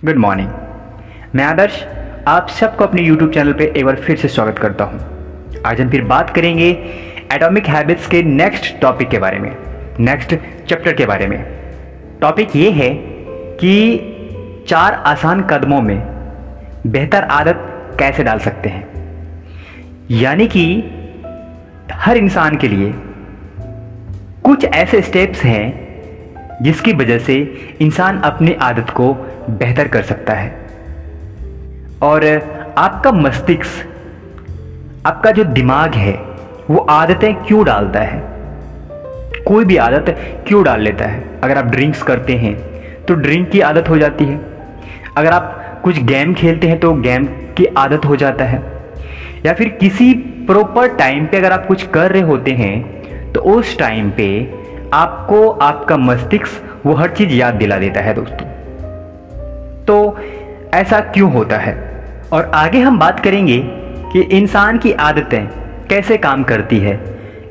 Good morning. मैं आदर्श आप सबको अपने YouTube चैनल पे एक बार फिर से स्वागत करता हूँ। आज हम फिर बात करेंगे एटॉमिक हैबिट्स के नेक्स्ट टॉपिक के बारे में, नेक्स्ट चैप्टर के बारे में। टॉपिक ये है कि 4 आसान कदमों में बेहतर आदत कैसे डाल सकते हैं। यानी कि हर इंसान के लिए कुछ ऐसे स्टेप्स हैं जिसकी वजह से इंसान अपनी आदत को बेहतर कर सकता है। और आपका मस्तिष्क, आपका जो दिमाग है, वो आदतें क्यों डालता है, कोई भी आदत क्यों डाल लेता है। अगर आप ड्रिंक्स करते हैं तो ड्रिंक की आदत हो जाती है। अगर आप कुछ गेम खेलते हैं तो गेम की आदत हो जाता है। या फिर किसी प्रॉपर टाइम पे अगर आप कुछ कर रहे होते हैं तो उस टाइम पे आपको आपका मस्तिष्क वो हर चीज याद दिला देता है दोस्तों। तो ऐसा क्यों होता है, और आगे हम बात करेंगे कि इंसान की आदतें कैसे काम करती है,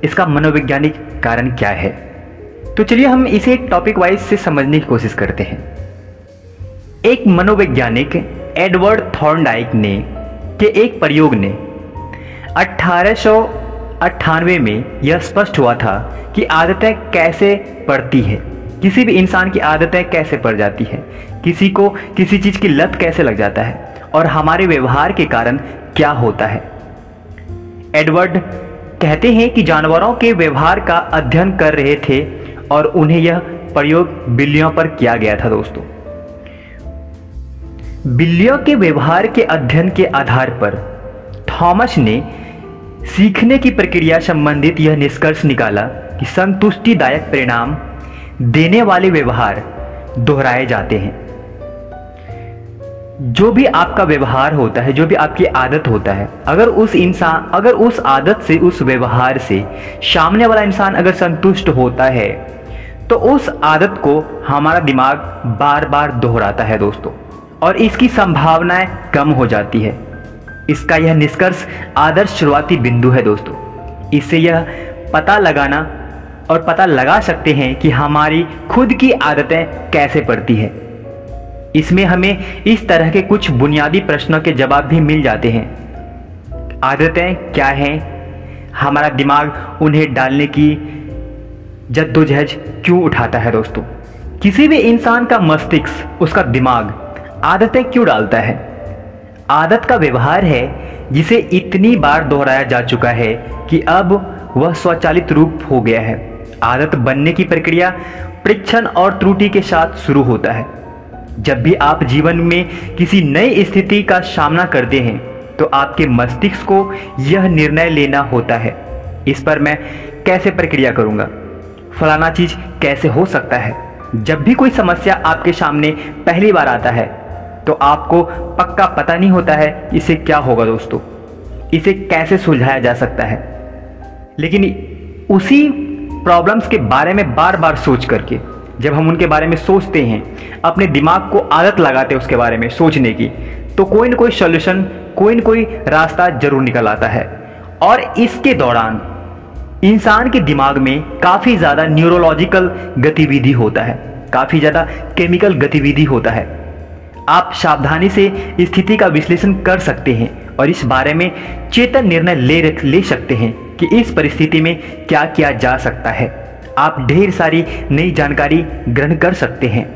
इसका मनोवैज्ञानिक कारण क्या है। तो चलिए हम इसे टॉपिक वाइज से समझने की कोशिश करते हैं। एक मनोवैज्ञानिक एडवर्ड थॉर्नडाइक ने के एक प्रयोग ने 1898 में यह स्पष्ट हुआ था कि आदतें कैसे पड़ती है, किसी भी इंसान की आदतें कैसे पड़ जाती है, किसी को किसी चीज की लत कैसे लग जाता है और हमारे व्यवहार के कारण क्या होता है। एडवर्ड कहते हैं कि जानवरों के व्यवहार का अध्ययन कर रहे थे और उन्हें यह प्रयोग बिल्लियों पर किया गया था दोस्तों। बिल्लियों के व्यवहार के अध्ययन के आधार पर थॉमस ने सीखने की प्रक्रिया संबंधित यह निष्कर्ष निकाला कि संतुष्टिदायक परिणाम देने वाले व्यवहार दोहराए जाते हैं। जो भी आपका व्यवहार होता है, जो भी आपकी आदत होता है, अगर उस आदत से, उस व्यवहार से सामने वाला इंसान अगर संतुष्ट होता है तो उस आदत को हमारा दिमाग बार बार दोहराता है दोस्तों, और इसकी संभावनाएं कम हो जाती है। इसका यह निष्कर्ष आदर्श शुरुआती बिंदु है दोस्तों। इससे यह पता लगा सकते हैं कि हमारी खुद की आदतें कैसे पड़ती है। इसमें हमें इस तरह के कुछ बुनियादी प्रश्नों के जवाब भी मिल जाते हैं। आदतें क्या हैं, हमारा दिमाग उन्हें डालने की जद्दोजहद क्यों उठाता है दोस्तों। किसी भी इंसान का मस्तिष्क, उसका दिमाग आदतें क्यों डालता है। आदत का व्यवहार है जिसे इतनी बार दोहराया जा चुका है कि अब वह स्वचालित रूप हो गया है। आदत बनने की प्रक्रिया परीक्षण और त्रुटि के साथ शुरू होता है। जब भी आप जीवन में किसी नई स्थिति का सामना करते हैं तो आपके मस्तिष्क को यह निर्णय लेना होता है, इस पर मैं कैसे प्रक्रिया करूंगा, फलाना चीज कैसे हो सकता है। जब भी कोई समस्या आपके सामने पहली बार आता है तो आपको पक्का पता नहीं होता है इसे क्या होगा दोस्तों, इसे कैसे सुलझाया जा सकता है। लेकिन उसी प्रॉब्लम्स के बारे में बार बार सोच करके, जब हम उनके बारे में सोचते हैं, अपने दिमाग को आदत लगाते हैं उसके बारे में सोचने की, तो कोई न कोई सॉल्यूशन, कोई न कोई रास्ता जरूर निकल आता है। और इसके दौरान इंसान के दिमाग में काफी ज्यादा न्यूरोलॉजिकल गतिविधि होता है, काफी ज्यादा केमिकल गतिविधि होता है। आप सावधानी से स्थिति का विश्लेषण कर सकते हैं और इस बारे में चेतन निर्णय ले सकते हैं कि इस परिस्थिति में क्या किया जा सकता है। आप ढेर सारी नई जानकारी ग्रहण कर सकते हैं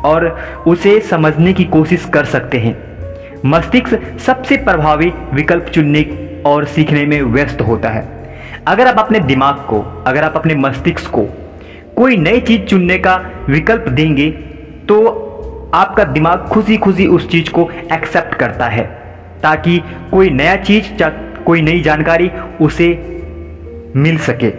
और उसे समझने की कोशिश कर सकते हैं। मस्तिष्क सबसे प्रभावी विकल्प चुनने और सीखने में व्यस्त होता है। अगर आप अपने दिमाग को, अगर आप अपने मस्तिष्क को कोई नई चीज चुनने का विकल्प देंगे तो आपका दिमाग खुशी खुशी उस चीज को एक्सेप्ट करता है, ताकि कोई नया चीज, कोई नई जानकारी उसे मिल सके।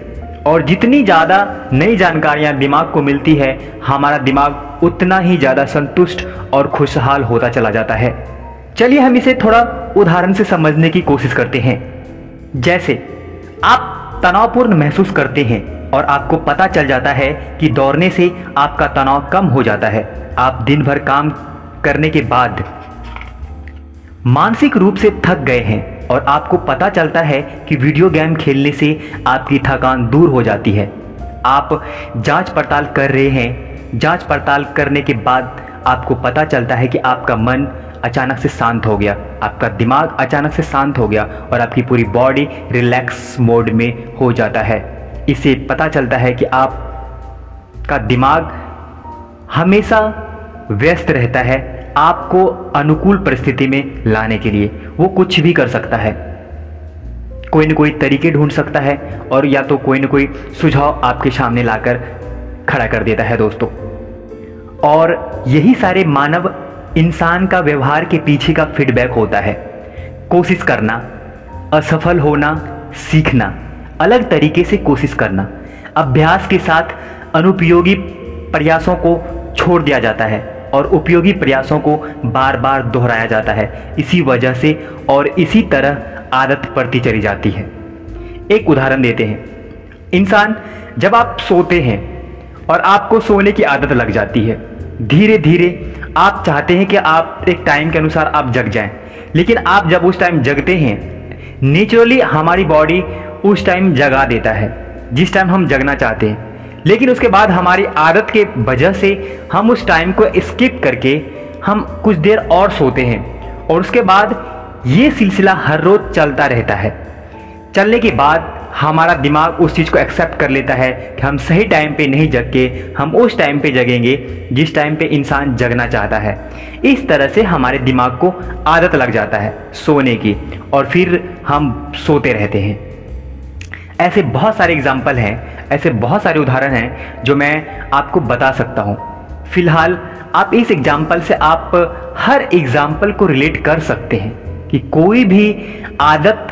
और जितनी ज़्यादा नई जानकारियां दिमाग को मिलती है, हमारा दिमाग उतना ही ज़्यादा संतुष्ट और खुशहाल होता चला जाता है। चलिए हम इसे थोड़ा उदाहरण से समझने की कोशिश करते हैं। जैसे आप तनावपूर्ण महसूस करते हैं और आपको पता चल जाता है कि दौड़ने से आपका तनाव कम हो जाता है। आप दिन भर काम करने के बाद मानसिक रूप से थक गए हैं और आपको पता चलता है कि वीडियो गेम खेलने से आपकी थकान दूर हो जाती है। आप जांच पड़ताल कर रहे हैं, जांच पड़ताल करने के बाद आपको पता चलता है कि आपका मन अचानक से शांत हो गया, आपका दिमाग अचानक से शांत हो गया और आपकी पूरी बॉडी रिलैक्स मोड में हो जाता है। इससे पता चलता है कि आपका दिमाग हमेशा व्यस्त रहता है आपको अनुकूल परिस्थिति में लाने के लिए। वो कुछ भी कर सकता है, कोई न कोई तरीके ढूंढ सकता है और या तो कोई न कोई सुझाव आपके सामने लाकर खड़ा कर देता है दोस्तों। और यही सारे मानव इंसान का व्यवहार के पीछे का फीडबैक होता है। कोशिश करना, असफल होना, सीखना, अलग तरीके से कोशिश करना, अभ्यास के साथ अनुपयोगी प्रयासों को छोड़ दिया जाता है और उपयोगी प्रयासों को बार बार दोहराया जाता है। इसी वजह से और इसी तरह आदत पड़ती चली जाती है। एक उदाहरण देते हैं। इंसान, जब आप सोते हैं और आपको सोने की आदत लग जाती है, धीरे धीरे आप चाहते हैं कि आप एक टाइम के अनुसार आप जग जाएं, लेकिन आप जब उस टाइम जगते हैं, नेचुरली हमारी बॉडी उस टाइम जगा देता है जिस टाइम हम जगना चाहते हैं, लेकिन उसके बाद हमारी आदत के वजह से हम उस टाइम को स्किप करके हम कुछ देर और सोते हैं और उसके बाद ये सिलसिला हर रोज चलता रहता है। चलने के बाद हमारा दिमाग उस चीज़ को एक्सेप्ट कर लेता है कि हम सही टाइम पे नहीं जग के हम उस टाइम पे जगेंगे जिस टाइम पे इंसान जगना चाहता है। इस तरह से हमारे दिमाग को आदत लग जाता है सोने की और फिर हम सोते रहते हैं। ऐसे बहुत सारे एग्जाम्पल हैं, ऐसे बहुत सारे उदाहरण हैं जो मैं आपको बता सकता हूँ। फिलहाल आप इस एग्जाम्पल से आप हर एग्जाम्पल को रिलेट कर सकते हैं कि कोई भी आदत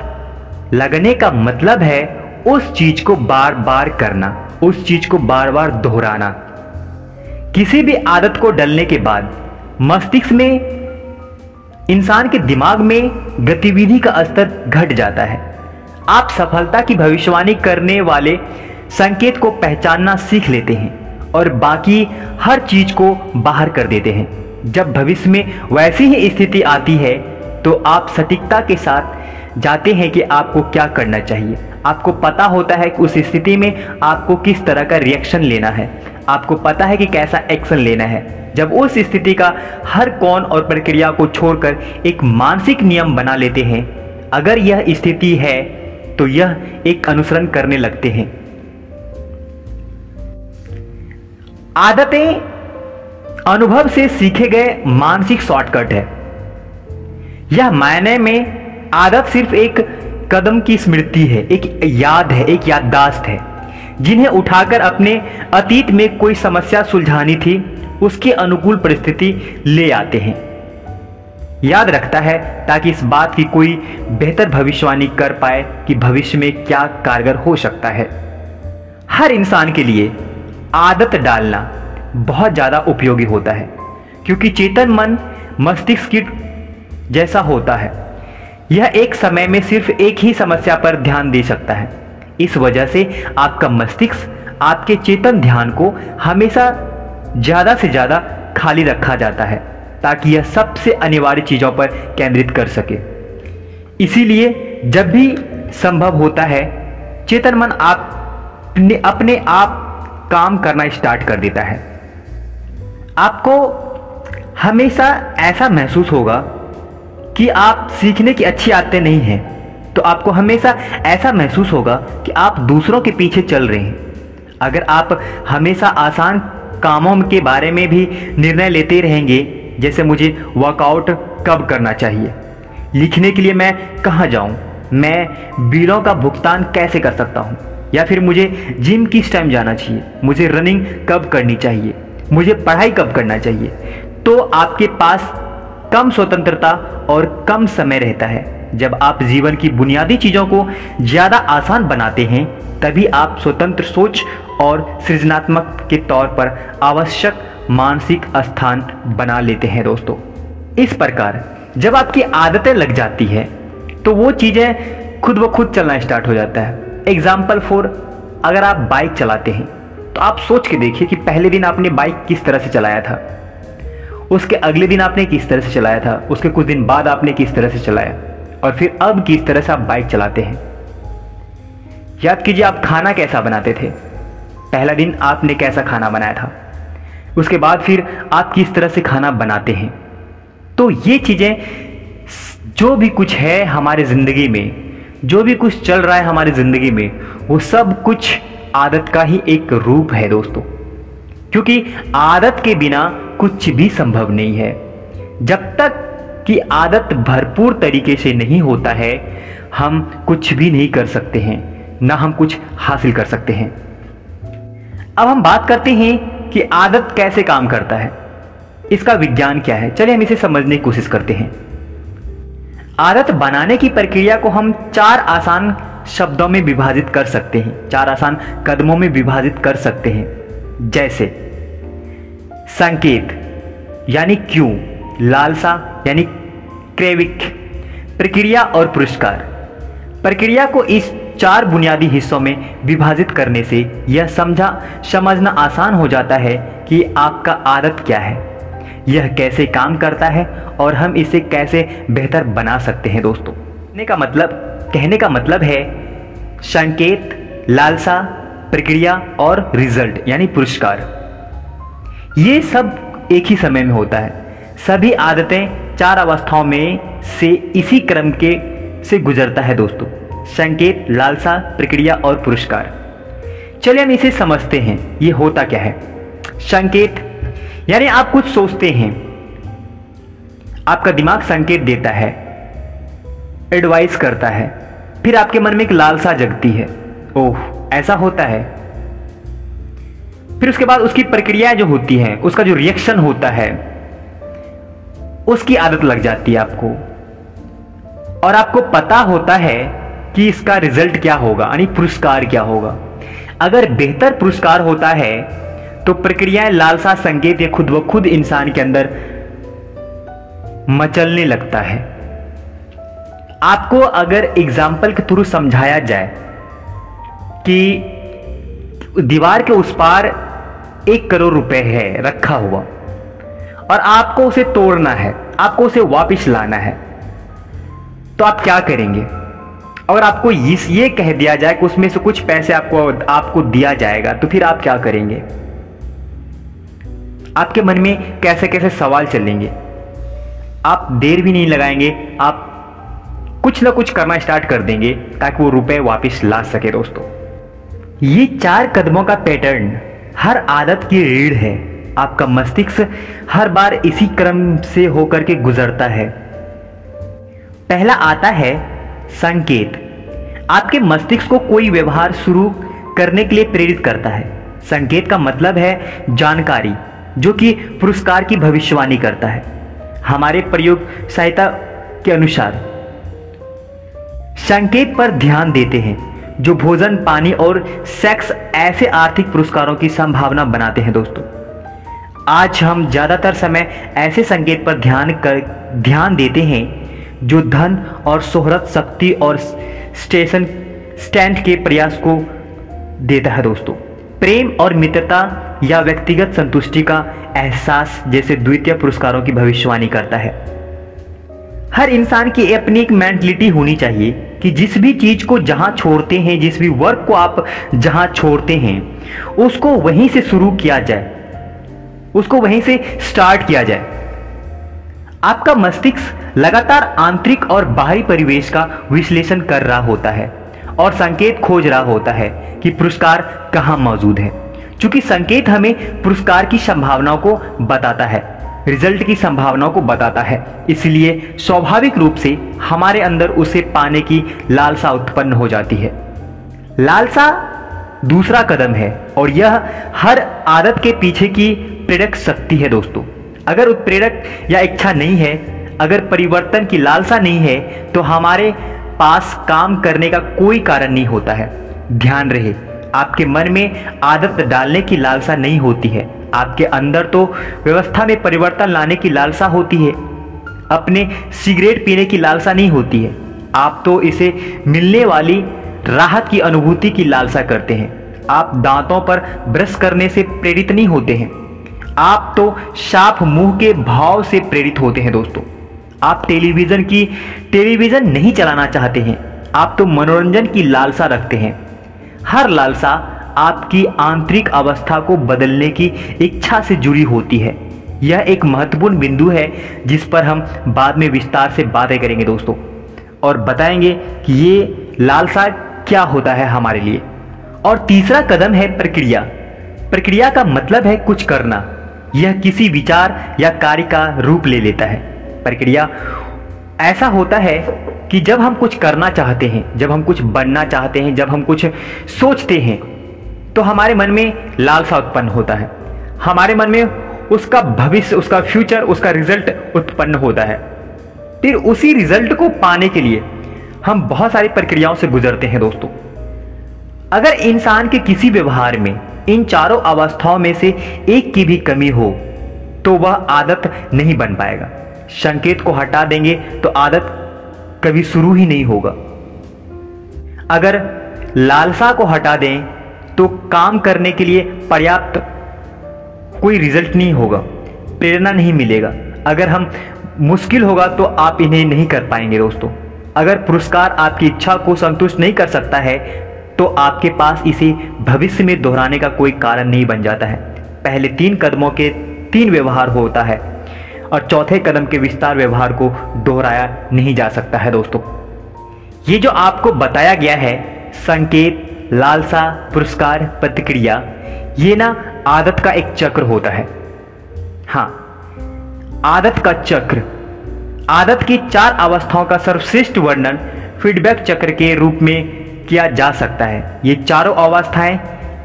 लगने का मतलब है उस चीज को बार बार करना, उस चीज को बार बार दोहराना। किसी भी आदत को डलने के बाद मस्तिष्क में, इंसान के दिमाग में गतिविधि का स्तर घट जाता है। आप सफलता की भविष्यवाणी करने वाले संकेत को पहचानना सीख लेते हैं और बाकी हर चीज को बाहर कर देते हैं। जब भविष्य में वैसी ही स्थिति आती है तो आप सटीकता के साथ जाते हैं कि आपको क्या करना चाहिए। आपको पता होता है कि उस स्थिति में आपको किस तरह का रिएक्शन लेना है, आपको पता है कि कैसा एक्शन लेना है। जब उस स्थिति का हर कोण और प्रक्रिया को छोड़कर एक मानसिक नियम बना लेते हैं, अगर यह स्थिति है तो यह एक अनुसरण करने लगते हैं। आदतें अनुभव से सीखे गए मानसिक शॉर्टकट है। यह मायने में आदत सिर्फ एक कदम की स्मृति है, एक याद है, एक याददाश्त है, जिन्हें उठाकर अपने अतीत में कोई समस्या सुलझानी थी उसकी अनुकूल परिस्थिति ले आते हैं। याद रखता है ताकि इस बात की कोई बेहतर भविष्यवाणी कर पाए कि भविष्य में क्या कारगर हो सकता है। हर इंसान के लिए आदत डालना बहुत ज़्यादा उपयोगी होता है क्योंकि चेतन मन मस्तिष्क की जैसा होता है। यह एक समय में सिर्फ एक ही समस्या पर ध्यान दे सकता है। इस वजह से आपका मस्तिष्क आपके चेतन ध्यान को हमेशा ज़्यादा से ज़्यादा खाली रखा जाता है ताकि यह सबसे अनिवार्य चीज़ों पर केंद्रित कर सके। इसीलिए जब भी संभव होता है चेतन मन अपने आप काम करना स्टार्ट कर देता है। आपको हमेशा ऐसा महसूस होगा कि आप सीखने की अच्छी आदतें नहीं हैं, तो आपको हमेशा ऐसा महसूस होगा कि आप दूसरों के पीछे चल रहे हैं। अगर आप हमेशा आसान कामों के बारे में भी निर्णय लेते रहेंगे, जैसे मुझे वर्कआउट कब करना चाहिए, लिखने के लिए मैं कहाँ जाऊँ, मैं बिलों का भुगतान कैसे कर सकता हूँ, या फिर मुझे जिम किस टाइम जाना चाहिए, मुझे रनिंग कब करनी चाहिए, मुझे पढ़ाई कब करना चाहिए, तो आपके पास कम स्वतंत्रता और कम समय रहता है। जब आप जीवन की बुनियादी चीज़ों को ज़्यादा आसान बनाते हैं तभी आप स्वतंत्र सोच और सृजनात्मक के तौर पर आवश्यक मानसिक स्थान बना लेते हैं दोस्तों। इस प्रकार जब आपकी आदतें लग जाती है तो वो चीज़ें खुद ब खुद चलना स्टार्ट हो जाता है। एग्जाम्पल 4, अगर आप बाइक चलाते हैं तो आप सोच के देखिए कि पहले दिन आपने बाइक किस तरह से चलाया था, उसके अगले दिन आपने किस तरह से चलाया था, उसके कुछ दिन बाद आपने किस तरह से चलाया, और फिर अब किस तरह से आप बाइक चलाते हैं। याद कीजिए आप खाना कैसा बनाते थे, पहला दिन आपने कैसा खाना बनाया था, उसके बाद फिर आप किस तरह से खाना बनाते हैं। तो ये चीज़ें, जो भी कुछ है हमारे ज़िंदगी में, जो भी कुछ चल रहा है हमारी ज़िंदगी में, वो सब कुछ आदत का ही एक रूप है दोस्तों। क्योंकि आदत के बिना कुछ भी संभव नहीं है। जब तक कि आदत भरपूर तरीके से नहीं होता है, हम कुछ भी नहीं कर सकते हैं, ना हम कुछ हासिल कर सकते हैं। अब हम बात करते हैं कि आदत कैसे काम करता है, इसका विज्ञान क्या है। चलिए हम इसे समझने की कोशिश करते हैं। आदत बनाने की प्रक्रिया को हम 4 आसान शब्दों में विभाजित कर सकते हैं, 4 आसान कदमों में विभाजित कर सकते हैं। जैसे संकेत यानी क्यों, लालसा यानी क्रेविक, प्रक्रिया और पुरस्कार। प्रक्रिया को इस 4 बुनियादी हिस्सों में विभाजित करने से यह समझना आसान हो जाता है कि आपका आदत क्या है, यह कैसे काम करता है और हम इसे कैसे बेहतर बना सकते हैं दोस्तों। कहने का मतलब है संकेत, लालसा, प्रक्रिया और रिजल्ट यानी पुरस्कार, ये सब एक ही समय में होता है। सभी आदतें 4 अवस्थाओं में से इसी क्रम से गुजरता है दोस्तों, संकेत, लालसा, प्रक्रिया और पुरस्कार। चलिए हम इसे समझते हैं, ये होता क्या है। संकेत यानी आप कुछ सोचते हैं, आपका दिमाग संकेत देता है, एडवाइस करता है, फिर आपके मन में एक लालसा जगती है, ओह ऐसा होता है। फिर उसके बाद उसकी प्रक्रिया जो होती है, उसका जो रिएक्शन होता है, उसकी आदत लग जाती है आपको, और आपको पता होता है कि इसका रिजल्ट क्या होगा, यानी पुरस्कार क्या होगा। अगर बेहतर पुरस्कार होता है तो प्रक्रियाएं, लालसा, संकेत, ये खुद ब खुद इंसान के अंदर मचलने लगता है। आपको अगर एग्जाम्पल के थ्रू समझाया जाए कि दीवार के उस पार 1 करोड़ रुपए है रखा हुआ और आपको उसे तोड़ना है, आपको उसे वापस लाना है, तो आप क्या करेंगे? अगर आपको ये कह दिया जाए कि उसमें से कुछ पैसे आपको दिया जाएगा, तो फिर आप क्या करेंगे? आपके मन में कैसे कैसे सवाल चलेंगे। आप देर भी नहीं लगाएंगे, आप कुछ ना कुछ करना स्टार्ट कर देंगे ताकि वो रुपए वापस ला सके दोस्तों। ये 4 कदमों का पैटर्न हर आदत की रीढ़ है। आपका मस्तिष्क हर बार इसी क्रम से होकर के गुजरता है। पहला आता है संकेत। आपके मस्तिष्क को कोई व्यवहार शुरू करने के लिए प्रेरित करता है। संकेत का मतलब है जानकारी, जो कि पुरस्कार की भविष्यवाणी करता है। हमारे प्रयोग सहायता के अनुसार संकेत पर ध्यान देते हैं, जो भोजन, पानी और सेक्स ऐसे आर्थिक पुरस्कारों की संभावना बनाते हैं दोस्तों। आज हम ज्यादातर समय ऐसे संकेत पर ध्यान देते हैं जो धन और शोहरत, शक्ति और स्टैंड के प्रयास को देता है दोस्तों। प्रेम और मित्रता या व्यक्तिगत संतुष्टि का एहसास जैसे द्वितीय पुरस्कारों की भविष्यवाणी करता है। हर इंसान की अपनी एक मेंटलिटी होनी चाहिए कि जिस भी चीज को जहां छोड़ते हैं, जिस भी वर्क को आप जहां छोड़ते हैं, उसको वहीं से शुरू किया जाए, उसको वहीं से स्टार्ट किया जाए। आपका मस्तिष्क लगातार आंतरिक और बाहरी परिवेश का विश्लेषण कर रहा होता है और संकेत खोज रहा होता है कि पुरस्कार कहां मौजूद है। क्योंकि संकेत हमें पुरस्कार की संभावनाओं को बताता है, रिजल्ट की संभावनाओं को बताता है, इसलिए स्वाभाविक रूप से हमारे अंदर उसे पाने की लालसा उत्पन्न हो जाती है। लालसा दूसरा कदम है और यह हर आदत के पीछे की प्रेरक शक्ति है दोस्तों। अगर उत्प्रेरक या इच्छा नहीं है, अगर परिवर्तन की लालसा नहीं है, तो हमारे पास काम करने का कोई कारण नहीं होता है। ध्यान रहे, आपके मन में आदत डालने की लालसा नहीं होती है, आपके अंदर तो व्यवस्था में परिवर्तन लाने की लालसा होती है। अपने सिगरेट पीने की लालसा नहीं होती है, आप तो इसे मिलने वाली राहत की अनुभूति की लालसा करते हैं। आप दांतों पर ब्रश करने से प्रेरित नहीं होते हैं, आप तो साफ मुंह के भाव से प्रेरित होते हैं दोस्तों। आप टेलीविजन नहीं चलाना चाहते हैं, आप तो मनोरंजन की लालसा रखते हैं। हर लालसा आपकी आंतरिक अवस्था को बदलने की इच्छा से जुड़ी होती है। यह एक महत्वपूर्ण बिंदु है जिस पर हम बाद में विस्तार से बातें करेंगे दोस्तों, और बताएंगे कि ये लालसा क्या होता है हमारे लिए। और तीसरा कदम है प्रक्रिया। प्रक्रिया का मतलब है कुछ करना। यह किसी विचार या कार्य का रूप ले लेता है। प्रक्रिया ऐसा होता है कि जब हम कुछ करना चाहते हैं, जब हम कुछ बनना चाहते हैं, जब हम कुछ सोचते हैं, तो हमारे मन में लालसा उत्पन्न होता है। हमारे मन में उसका भविष्य, उसका फ्यूचर, उसका रिजल्ट उत्पन्न होता है। फिर उसी रिजल्ट को पाने के लिए हम बहुत सारी प्रक्रियाओं से गुजरते हैं दोस्तों। अगर इंसान के किसी व्यवहार में इन चारों अवस्थाओं में से एक की भी कमी हो तो वह आदत नहीं बन पाएगा। संकेत को हटा देंगे तो आदत कभी शुरू ही नहीं होगा। अगर लालसा को हटा दें तो काम करने के लिए पर्याप्त कोई रिजल्ट नहीं होगा, प्रेरणा नहीं मिलेगा। अगर हम मुश्किल होगा तो आप इन्हें नहीं कर पाएंगे दोस्तों। अगर पुरस्कार आपकी इच्छा को संतुष्ट नहीं कर सकता है तो आपके पास इसे भविष्य में दोहराने का कोई कारण नहीं बन जाता है। पहले 3 कदमों के 3 व्यवहार होता है और चौथे कदम के विस्तार व्यवहार को दोहराया नहीं जा सकता है दोस्तों। ये जो आपको बताया गया है, संकेत, लालसा, पुरस्कार, प्रतिक्रिया, ये ना आदत का एक चक्र होता है। हाँ, आदत का चक्र। आदत की 4 अवस्थाओं का सर्वश्रेष्ठ वर्णन फीडबैक चक्र के रूप में किया जा सकता है। ये चारों अवस्थाएं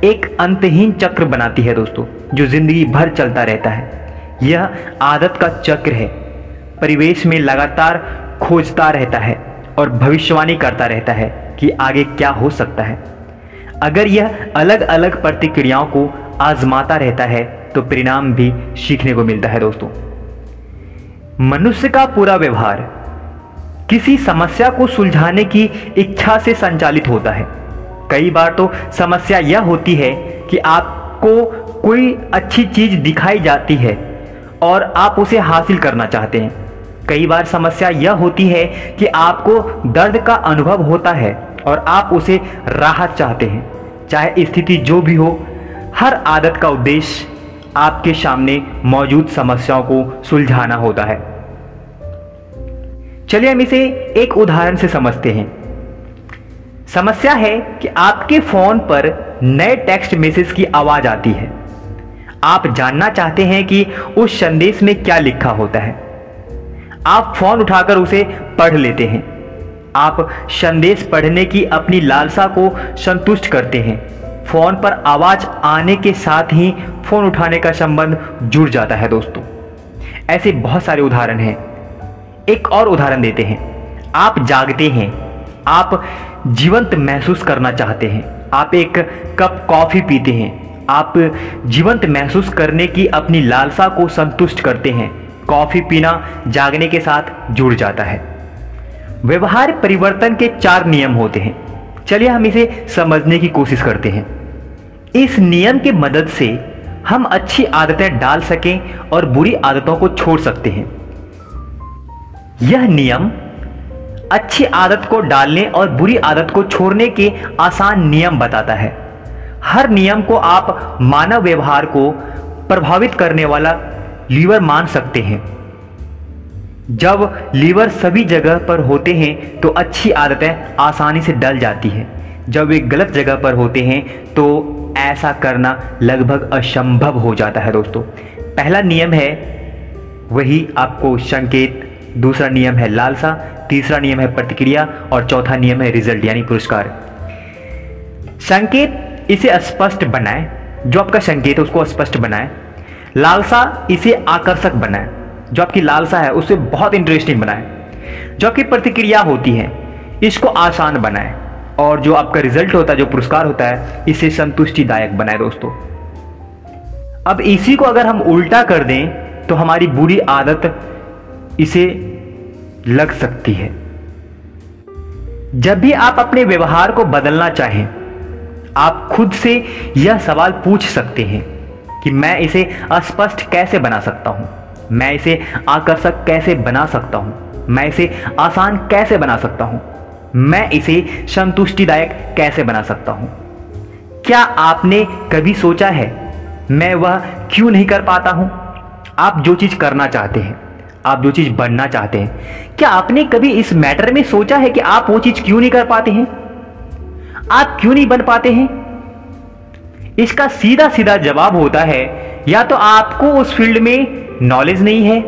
एक अंतहीन चक्र बनाती है दोस्तों, जो जिंदगी भर चलता रहता है। यह आदत का चक्र है। परिवेश में लगातार खोजता रहता है और भविष्यवाणी करता रहता है कि आगे क्या हो सकता है। अगर यह अलग अलग प्रतिक्रियाओं को आजमाता रहता है तो परिणाम भी सीखने को मिलता है दोस्तों। मनुष्य का पूरा व्यवहार किसी समस्या को सुलझाने की इच्छा से संचालित होता है। कई बार तो समस्या यह होती है कि आपको कोई अच्छी चीज दिखाई जाती है और आप उसे हासिल करना चाहते हैं। कई बार समस्या यह होती है कि आपको दर्द का अनुभव होता है और आप उसे राहत चाहते हैं। चाहे स्थिति जो भी हो, हर आदत का उद्देश्य आपके सामने मौजूद समस्याओं को सुलझाना होता है। चलिए हम इसे एक उदाहरण से समझते हैं। समस्या है कि आपके फोन पर नए टेक्स्ट मैसेज की आवाज आती है। आप जानना चाहते हैं कि उस संदेश में क्या लिखा होता है। आप फोन उठाकर उसे पढ़ लेते हैं। आप संदेश पढ़ने की अपनी लालसा को संतुष्ट करते हैं। फोन पर आवाज आने के साथ ही फोन उठाने का संबंध जुड़ जाता है दोस्तों। ऐसे बहुत सारे उदाहरण हैं। एक और उदाहरण देते हैं। आप जागते हैं, आप जीवंत महसूस करना चाहते हैं। आप एक कप कॉफी पीते हैं। आप जीवंत महसूस करने की अपनी लालसा को संतुष्ट करते हैं। कॉफी पीना जागने के साथ जुड़ जाता है। व्यवहार परिवर्तन के 4 नियम होते हैं। चलिए हम इसे समझने की कोशिश करते हैं। इस नियम की मदद से हम अच्छी आदतें डाल सकें और बुरी आदतों को छोड़ सकते हैं। यह नियम अच्छी आदत को डालने और बुरी आदत को छोड़ने के आसान नियम बताता है। हर नियम को आप मानव व्यवहार को प्रभावित करने वाला लीवर मान सकते हैं। जब लीवर सभी जगह पर होते हैं तो अच्छी आदतें आसानी से डल जाती हैं। जब वे गलत जगह पर होते हैं तो ऐसा करना लगभग असंभव हो जाता है दोस्तों। पहला नियम है वही आपको संकेत, दूसरा नियम है लालसा, तीसरा नियम है प्रतिक्रिया और चौथा नियम है रिजल्ट यानी पुरस्कार। संकेत इसे स्पष्ट बनाए, जो आपका संकेत है उसको स्पष्ट बनाए। लालसा इसे आकर्षक बनाए, जो आपकी लालसा है उसे बहुत इंटरेस्टिंग बनाए। जो आपकी प्रतिक्रिया होती है इसको आसान बनाए और जो आपका रिजल्ट होता है, जो पुरस्कार होता है, इसे संतुष्टिदायक बनाए दोस्तों। अब इसी को अगर हम उल्टा कर दें तो हमारी बुरी आदत इसे लग सकती है। जब भी आप अपने व्यवहार को बदलना चाहें, आप खुद से यह सवाल पूछ सकते हैं कि मैं इसे अस्पष्ट कैसे बना सकता हूं, मैं इसे आकर्षक कैसे बना सकता हूं, मैं इसे आसान कैसे बना सकता हूं, मैं इसे संतुष्टिदायक कैसे बना सकता हूं। क्या आपने कभी सोचा है मैं वह क्यों नहीं कर पाता हूं? आप जो चीज करना चाहते हैं, आप जो चीज बनना चाहते हैं, क्या आपने कभी इस मैटर में सोचा है कि आप वो चीज क्यों नहीं कर पाते हैं? आप क्यों नहीं बन पाते हैं? इसका सीधा सीधा जवाब होता है या तो आपको उस फील्ड में नॉलेज नहीं है,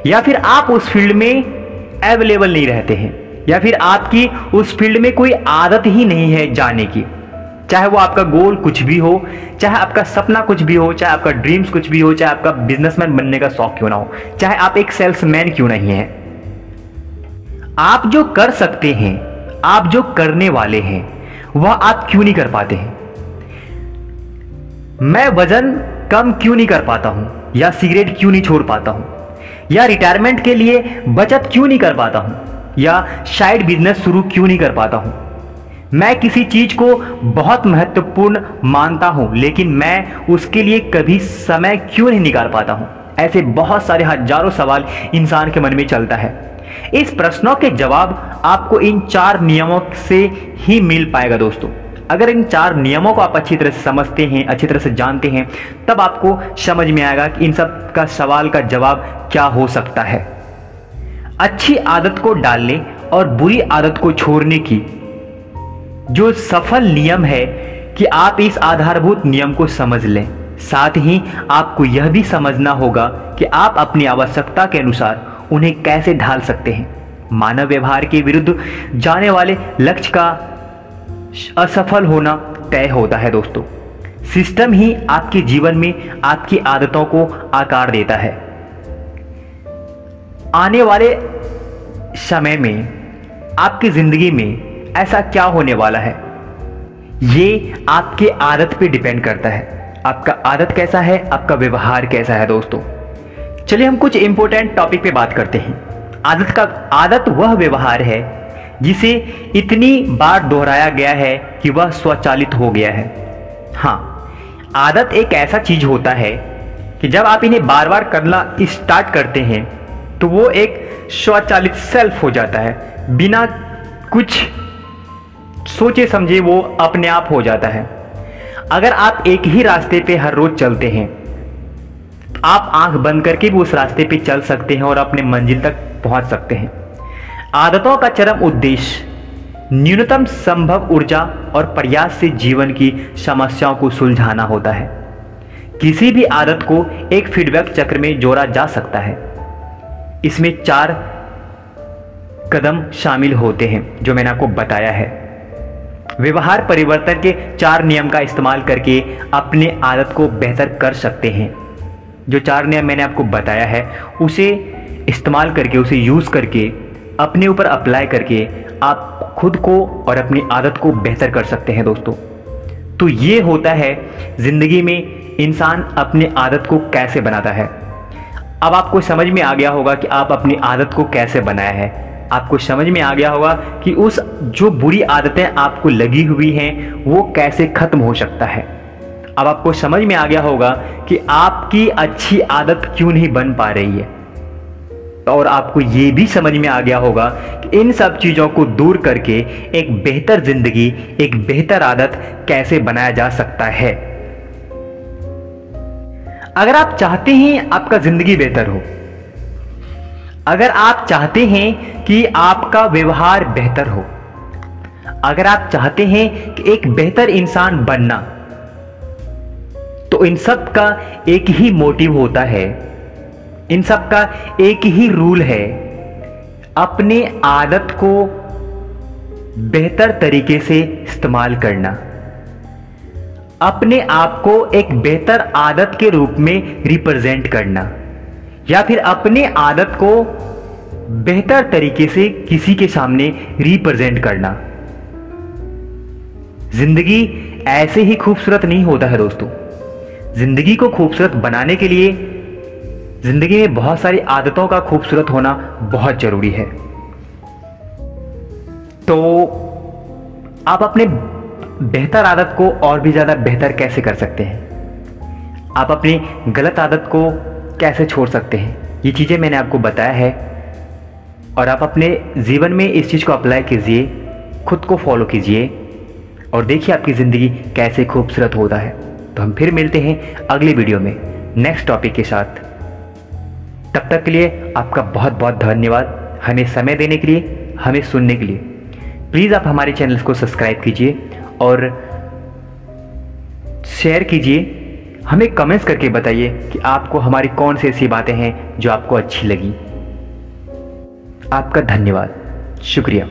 या फिर आप उस फील्ड में अवेलेबल नहीं रहते हैं, या फिर आपकी उस फील्ड में कोई आदत ही नहीं है जाने की। चाहे वो आपका गोल कुछ भी हो, चाहे आपका सपना कुछ भी हो, चाहे आपका ड्रीम्स कुछ भी हो, चाहे आपका बिजनेसमैन बनने का शौक क्यों ना हो, चाहे आप एक सेल्समैन क्यों नहीं है, आप जो कर सकते हैं, आप जो करने वाले हैं, वह आप क्यों नहीं कर पाते हैं? मैं वजन कम क्यों नहीं कर पाता हूं, या सिगरेट क्यों नहीं छोड़ पाता हूं, या रिटायरमेंट के लिए बचत क्यों नहीं कर पाता हूं, या साइड बिजनेस शुरू क्यों नहीं कर पाता हूं? मैं किसी चीज को बहुत महत्वपूर्ण मानता हूं, लेकिन मैं उसके लिए कभी समय क्यों नहीं निकाल पाता हूं? ऐसे बहुत सारे हजारों सवाल इंसान के मन में चलता है। इस प्रश्नों के जवाब आपको इन 4 नियमों से ही मिल पाएगा दोस्तों। अगर इन 4 नियमों को आप अच्छी तरह से समझते हैं, अच्छी तरह से जानते हैं, तब आपको समझ में आएगा कि इन सब का सवाल का जवाब क्या हो सकता है। अच्छी आदत को डालने और बुरी आदत को छोड़ने की जो सफल नियम है कि आप इस आधारभूत नियम को समझ लें। साथ ही आपको यह भी समझना होगा कि आप अपनी आवश्यकता के अनुसार उन्हें कैसे ढाल सकते हैं। मानव व्यवहार के विरुद्ध जाने वाले लक्ष्य का असफल होना तय होता है दोस्तों। सिस्टम ही आपके जीवन में आपकी आदतों को आकार देता है। आने वाले समय में आपकी जिंदगी में ऐसा क्या होने वाला है, ये आपके आदत पे डिपेंड करता है। आपका आदत कैसा है, आपका व्यवहार कैसा है दोस्तों। चलिए हम कुछ इंपॉर्टेंट टॉपिक पे बात करते हैं। आदत वह व्यवहार है जिसे इतनी बार दोहराया गया है कि वह स्वचालित हो गया है। हाँ, आदत एक ऐसा चीज होता है कि जब आप इन्हें बार बार करना स्टार्ट करते हैं तो वो एक स्वचालित सेल्फ हो जाता है। बिना कुछ सोचे समझे वो अपने आप हो जाता है। अगर आप एक ही रास्ते पे हर रोज चलते हैं, आप आंख बंद करके भी उस रास्ते पे चल सकते हैं और अपने मंजिल तक पहुंच सकते हैं। आदतों का चरम उद्देश्य न्यूनतम संभव ऊर्जा और प्रयास से जीवन की समस्याओं को सुलझाना होता है। किसी भी आदत को एक फीडबैक चक्र में जोड़ा जा सकता है। इसमें 4 कदम शामिल होते हैं जो मैंने आपको बताया है। व्यवहार परिवर्तन के 4 नियम का इस्तेमाल करके अपने आदत को बेहतर कर सकते हैं। जो 4 नियम मैंने आपको बताया है उसे इस्तेमाल करके, उसे यूज करके, अपने ऊपर अप्लाई करके आप खुद को और अपनी आदत को बेहतर कर सकते हैं दोस्तों। तो ये होता है जिंदगी में इंसान अपनी आदत को कैसे बनाता है। अब आपको समझ में आ गया होगा कि आप अपनी आदत को कैसे बनाया है। आपको समझ में आ गया होगा कि उस जो बुरी आदतें आपको लगी हुई हैं वो कैसे खत्म हो सकता है। अब आपको समझ में आ गया होगा कि आपकी अच्छी आदत क्यों नहीं बन पा रही है, और आपको ये भी समझ में आ गया होगा कि इन सब चीजों को दूर करके एक बेहतर जिंदगी, एक बेहतर आदत कैसे बनाया जा सकता है। अगर आप चाहते हैं आपका जिंदगी बेहतर हो, अगर आप चाहते हैं कि आपका व्यवहार बेहतर हो, अगर आप चाहते हैं कि एक बेहतर इंसान बनना, तो इन सब का एक ही मोटिव होता है, इन सब का एक ही रूल है, अपने आदत को बेहतर तरीके से इस्तेमाल करना, अपने आप को एक बेहतर आदत के रूप में रिप्रेजेंट करना, या फिर अपने आदत को बेहतर तरीके से किसी के सामने रिप्रेजेंट करना। जिंदगी ऐसे ही खूबसूरत नहीं होता है दोस्तों। जिंदगी को खूबसूरत बनाने के लिए जिंदगी में बहुत सारी आदतों का खूबसूरत होना बहुत जरूरी है। तो आप अपने बेहतर आदत को और भी ज्यादा बेहतर कैसे कर सकते हैं, आप अपनी गलत आदत को कैसे छोड़ सकते हैं, ये चीजें मैंने आपको बताया है। और आप अपने जीवन में इस चीज को अप्लाई कीजिए, खुद को फॉलो कीजिए, और देखिए आपकी ज़िंदगी कैसे खूबसूरत होता है। तो हम फिर मिलते हैं अगली वीडियो में नेक्स्ट टॉपिक के साथ। तब तक के लिए आपका बहुत बहुत धन्यवाद, हमें समय देने के लिए, हमें सुनने के लिए। प्लीज़ आप हमारे चैनल को सब्सक्राइब कीजिए और शेयर कीजिए। हमें कमेंट्स करके बताइए कि आपको हमारी कौन सी ऐसी बातें हैं जो आपको अच्छी लगी। आपका धन्यवाद, शुक्रिया।